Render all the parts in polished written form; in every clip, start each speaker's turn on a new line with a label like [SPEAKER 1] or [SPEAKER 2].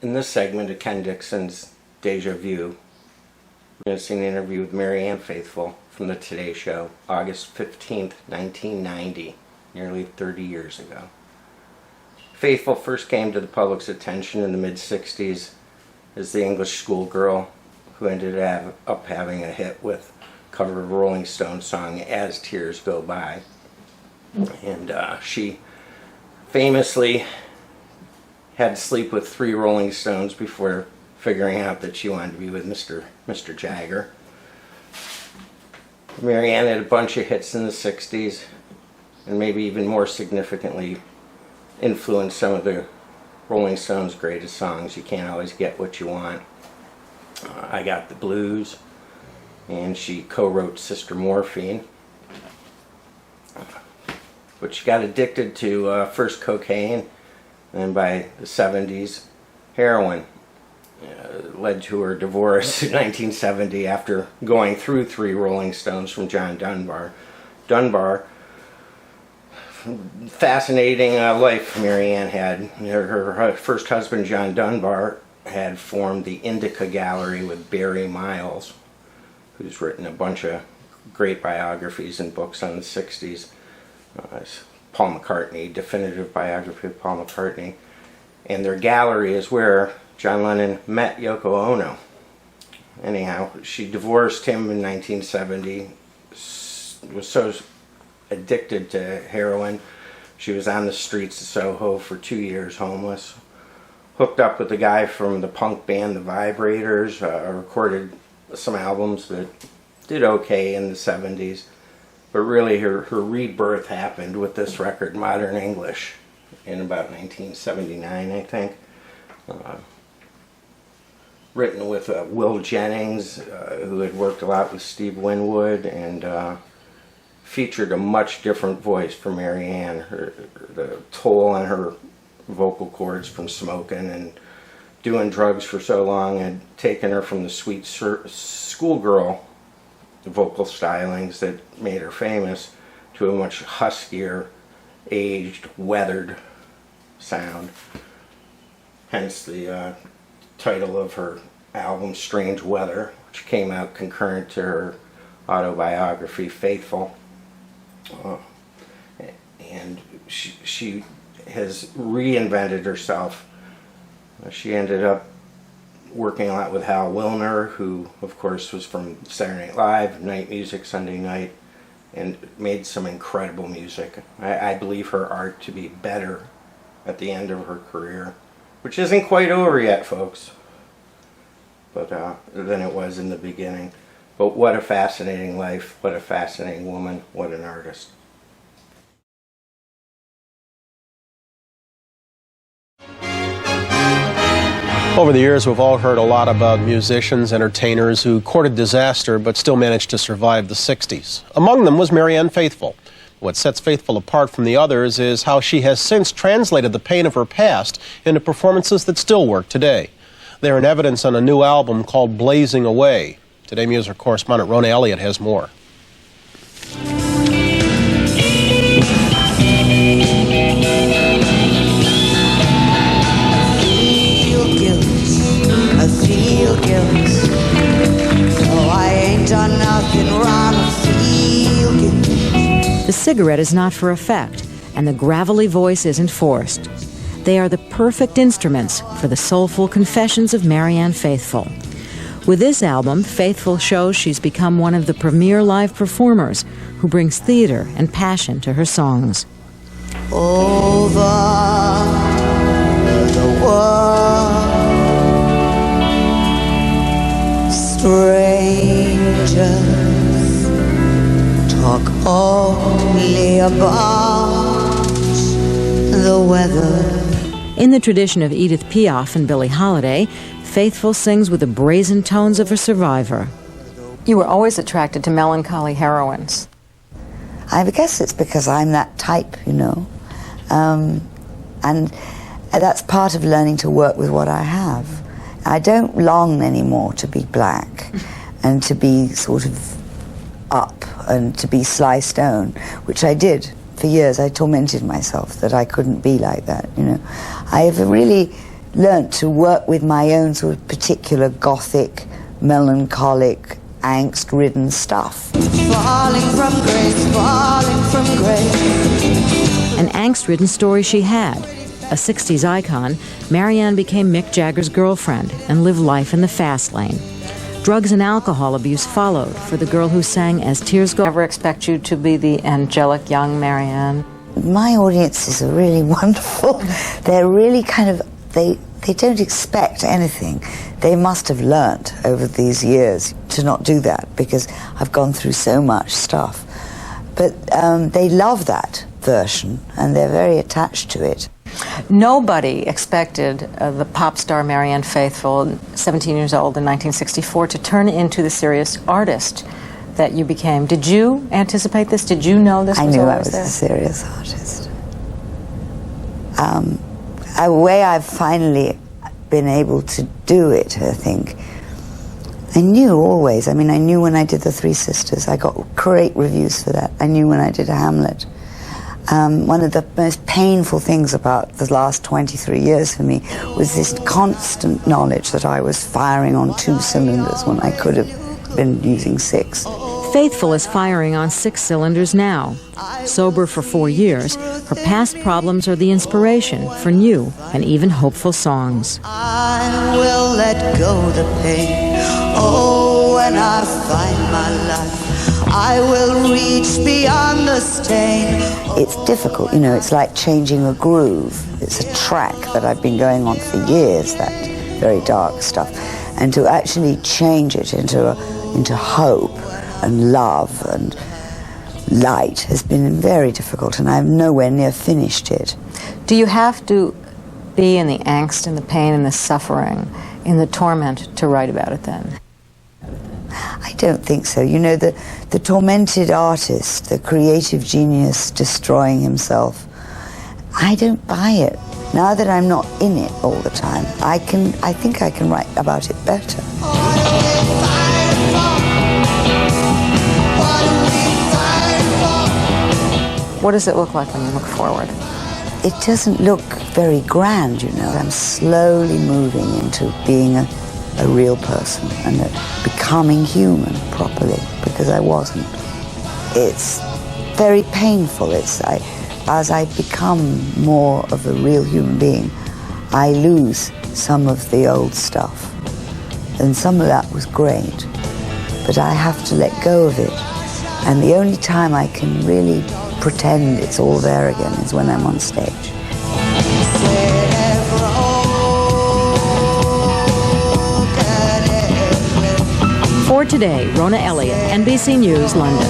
[SPEAKER 1] In this segment of Ken Dixon's Deja Vu, we're going to see an interview with Marianne Faithfull from the Today Show, August 15th, 1990, nearly 30 years ago. Faithfull first came to the public's attention in the mid-60s as the English schoolgirl who ended up having a hit with a cover of a Rolling Stones song, As Tears Go By. And she famously had to sleep with 3 Rolling Stones before figuring out that she wanted to be with Mr. Jagger. Marianne had a bunch of hits in the 60s, and maybe even more significantly influenced some of the Rolling Stones' greatest songs. You Can't Always Get What You Want, I Got the Blues, and she co-wrote Sister Morphine. But she got addicted to first cocaine, and by the 70s, heroin. Led to her divorce in 1970 after going through 3 Rolling Stones from John Dunbar. Fascinating life Marianne had. Her first husband, John Dunbar, had formed the Indica Gallery with Barry Miles, who's written a bunch of great biographies and books on the 60s. Paul McCartney, definitive biography of Paul McCartney. And their gallery is where John Lennon met Yoko Ono. Anyhow, she divorced him in 1970, was so addicted to heroin, she was on the streets of Soho for 2 years, homeless. Hooked up with a guy from the punk band The Vibrators, recorded some albums that did okay in the 70s. But really her rebirth happened with this record, Modern English, in about 1979, I think. Written with Will Jennings, who had worked a lot with Steve Winwood, and featured a much different voice for Marianne. The toll on her vocal cords from smoking and doing drugs for so long had taken her from the sweet schoolgirl vocal stylings that made her famous to a much huskier, aged, weathered sound. Hence the title of her album, Strange Weather, which came out concurrent to her autobiography, Faithfull. And she has reinvented herself. She ended up working a lot with Hal Wilner, who of course was from Saturday Night Live, Night Music, Sunday Night, and made some incredible music. I believe her art to be better at the end of her career, which isn't quite over yet, folks, but than it was in the beginning. But what a fascinating life, what a fascinating woman, what an artist.
[SPEAKER 2] Over the years, we've all heard a lot about musicians, entertainers who courted disaster but still managed to survive the 60s. Among them was Marianne Faithfull. What sets Faithfull apart from the others is how she has since translated the pain of her past into performances that still work today. They're in evidence on a new album called Blazing Away. Today music correspondent Rona Elliott has more.
[SPEAKER 3] The cigarette is not for effect, and the gravelly voice isn't forced. They are the perfect instruments for the soulful confessions of Marianne Faithfull. With this album, Faithfull shows she's become one of the premier live performers who brings theater and passion to her songs.
[SPEAKER 4] Over the world, strangers talk only about the weather.
[SPEAKER 3] In the tradition of Edith Piaf and Billie Holiday, Faithfull sings with the brazen tones of a survivor. You were always attracted to melancholy heroines.
[SPEAKER 4] I guess it's because I'm that type, you know. And that's part of learning to work with what I have. I don't long anymore to be black and to be sort of up and to be Sly Stone, which I did for years. I tormented myself that I couldn't be like that, you know. I have really learnt to work with my own sort of particular gothic, melancholic, angst-ridden stuff.
[SPEAKER 5] Falling from grace, falling from grace.
[SPEAKER 3] An angst-ridden story she had. A 60s icon, Marianne became Mick Jagger's girlfriend and lived life in the fast lane. Drugs and alcohol abuse followed for the girl who sang As Tears Go.
[SPEAKER 6] Ever expect you to be the angelic young Marianne?
[SPEAKER 4] My audiences are really wonderful. They're really kind of, they don't expect anything. They must have learnt over these years to not do that, because I've gone through so much stuff. But they love that version, and they're very attached to it.
[SPEAKER 6] Nobody expected the pop star Marianne Faithfull, 17 years old in 1964, to turn into the serious artist that you became. Did you anticipate this? Did you know this was
[SPEAKER 4] I knew I
[SPEAKER 6] always
[SPEAKER 4] was
[SPEAKER 6] there?
[SPEAKER 4] a serious artist. A way I've finally been able to do it, I think. I knew always. I mean, I knew when I did The Three Sisters. I got great reviews for that. I knew when I did Hamlet. One of the most painful things about the last 23 years for me was this constant knowledge that I was firing on 2 cylinders when I could have been using 6.
[SPEAKER 3] Faithfull is firing on 6 cylinders now. Sober for 4 years, her past problems are the inspiration for new and even hopeful songs.
[SPEAKER 5] I will let go the pain. Oh, when I find my life, I will reach beyond the stain.
[SPEAKER 4] It's difficult, you know, it's like changing a groove. It's a track that I've been going on for years, that very dark stuff. And to actually change it into hope and love and light has been very difficult, and I've nowhere near finished it.
[SPEAKER 6] Do you have to be in the angst and the pain and the suffering, in the torment, to write about it then?
[SPEAKER 4] I don't think so. You know, the tormented artist, the creative genius destroying himself, I don't buy it. Now that I'm not in it all the time, I think I can write about it better.
[SPEAKER 6] What does it look like when you look forward?
[SPEAKER 4] It doesn't look very grand, you know. I'm slowly moving into being a real person and becoming human properly, because I wasn't. It's very painful. As I become more of a real human being, I lose some of the old stuff. And some of that was great, but I have to let go of it. And the only time I can really pretend it's all there again is when I'm on stage.
[SPEAKER 3] For today, Rona Elliott, NBC News, London.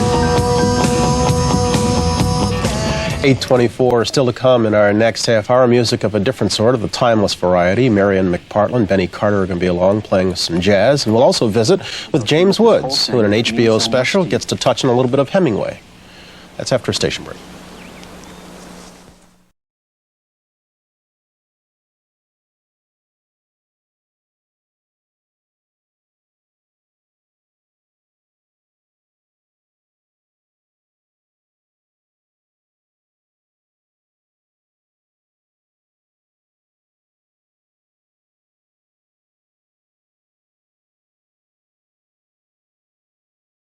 [SPEAKER 2] 8:24 still to come in our next half hour. Music of a different sort, of the timeless variety. Marion McPartland, Benny Carter are going to be along playing some jazz. And we'll also visit with James Woods, who in an HBO special gets to touch on a little bit of Hemingway. That's after a station break.